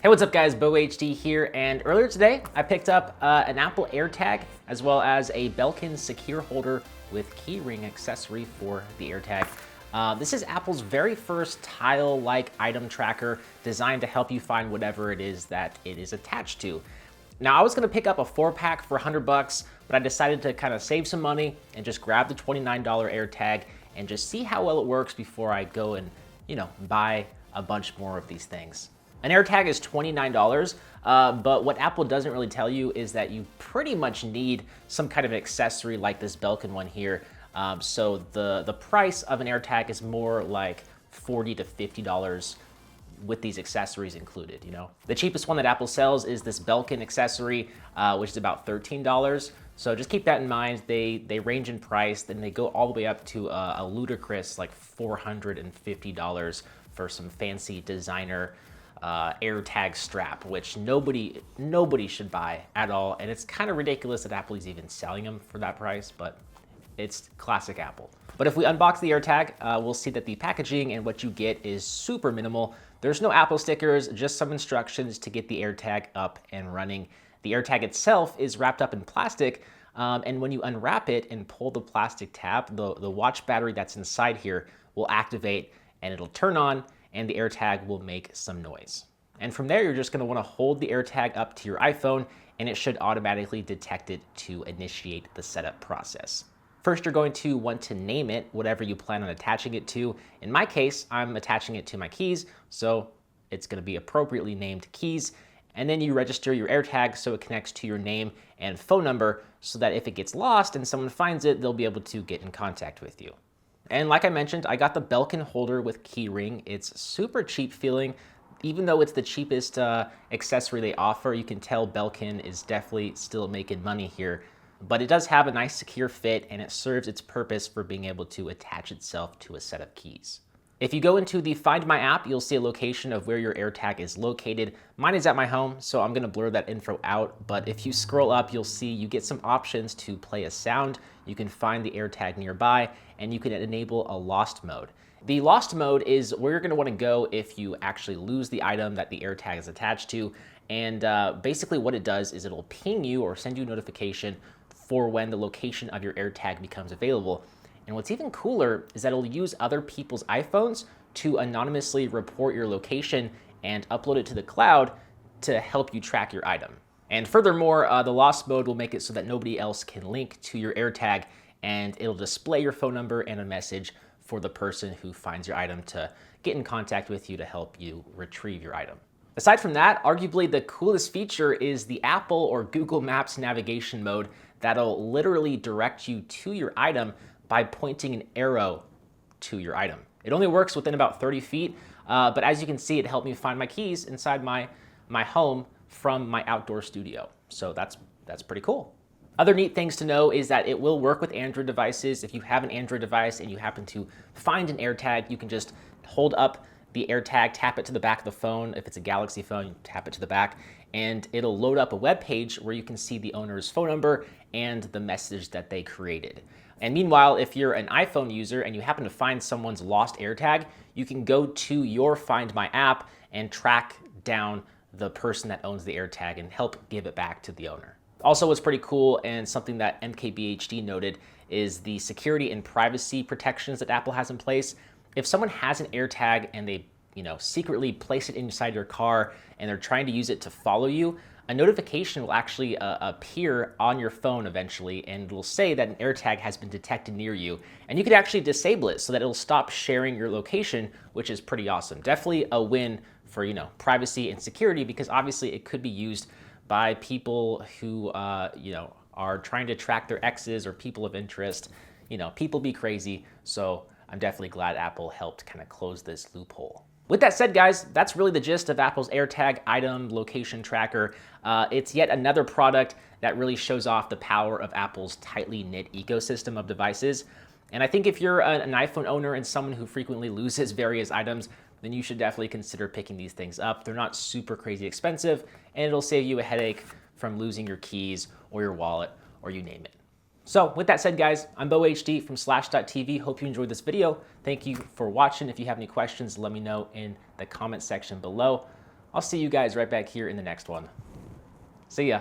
Hey, what's up guys, BoHD here, and earlier today I picked up an Apple AirTag as well as a Belkin secure holder with keyring accessory for the AirTag. This is Apple's very first tile-like item tracker designed to help you find whatever it is that it is attached to. Now I was gonna pick up a 4-pack for $100, but I decided to kind of save some money and just grab the $29 AirTag and just see how well it works before I go and, buy a bunch more of these things. An AirTag is $29, but what Apple doesn't really tell you is that you pretty much need some kind of accessory like this Belkin one here. So the price of an AirTag is more like $40 to $50 with these accessories included, The cheapest one that Apple sells is this Belkin accessory, which is about $13. So just keep that in mind. They range in price, and they go all the way up to a ludicrous like $450 for some fancy designer AirTag strap, which nobody should buy at all. And it's kind of ridiculous that Apple is even selling them for that price, but it's classic Apple. But if we unbox the AirTag, we'll see that the packaging and what you get is super minimal. There's no Apple stickers, just some instructions to get the AirTag up and running. The AirTag itself is wrapped up in plastic, and when you unwrap it and pull the plastic tab, the watch battery that's inside here will activate and it'll turn on, and the AirTag will make some noise. And from there, you're just gonna wanna hold the AirTag up to your iPhone, and it should automatically detect it to initiate the setup process. First, you're going to want to name it, whatever you plan on attaching it to. In my case, I'm attaching it to my keys, so it's gonna be appropriately named keys. And then you register your AirTag so it connects to your name and phone number so that if it gets lost and someone finds it, they'll be able to get in contact with you. And like I mentioned, I got the Belkin holder with keyring. It's super cheap feeling. Even though it's the cheapest accessory they offer, you can tell Belkin is definitely still making money here. But it does have a nice secure fit, and it serves its purpose for being able to attach itself to a set of keys. If you go into the Find My app, you'll see a location of where your AirTag is located. Mine is at my home, so I'm gonna blur that info out. But if you scroll up, you'll see you get some options to play a sound. You can find the AirTag nearby, and you can enable a lost mode. The lost mode is where you're gonna wanna go if you actually lose the item that the AirTag is attached to. And basically what it does is it'll ping you or send you a notification for when the location of your AirTag becomes available. And what's even cooler is that it'll use other people's iPhones to anonymously report your location and upload it to the cloud to help you track your item. And furthermore, the lost mode will make it so that nobody else can link to your AirTag, and it'll display your phone number and a message for the person who finds your item to get in contact with you to help you retrieve your item. Aside from that, arguably the coolest feature is the Apple or Google Maps navigation mode that'll literally direct you to your item by pointing an arrow to your item. It only works within about 30 feet, but as you can see, it helped me find my keys inside my home from my outdoor studio. So that's pretty cool. Other neat things to know is that it will work with Android devices. If you have an Android device and you happen to find an AirTag, you can just hold up the AirTag, tap it to the back of the phone. If it's a Galaxy phone, you tap it to the back, and it'll load up a web page where you can see the owner's phone number and the message that they created. And meanwhile, if you're an iPhone user and you happen to find someone's lost AirTag, you can go to your Find My app and track down the person that owns the AirTag and help give it back to the owner. Also, what's pretty cool and something that MKBHD noted is the security and privacy protections that Apple has in place. If someone has an AirTag and they secretly place it inside your car and they're trying to use it to follow you, a notification will actually appear on your phone eventually, and it'll say that an AirTag has been detected near you. And you could actually disable it so that it'll stop sharing your location, which is pretty awesome. Definitely a win for privacy and security, because obviously it could be used by people who are trying to track their exes or people of interest. People be crazy. So I'm definitely glad Apple helped kind of close this loophole. With that said, guys, that's really the gist of Apple's AirTag item location tracker. It's yet another product that really shows off the power of Apple's tightly knit ecosystem of devices. And I think if you're an iPhone owner and someone who frequently loses various items, then you should definitely consider picking these things up. They're not super crazy expensive, and it'll save you a headache from losing your keys or your wallet or you name it. So with that said, guys, I'm BoHD from Slash.tv. Hope you enjoyed this video. Thank you for watching. If you have any questions, let me know in the comment section below. I'll see you guys right back here in the next one. See ya.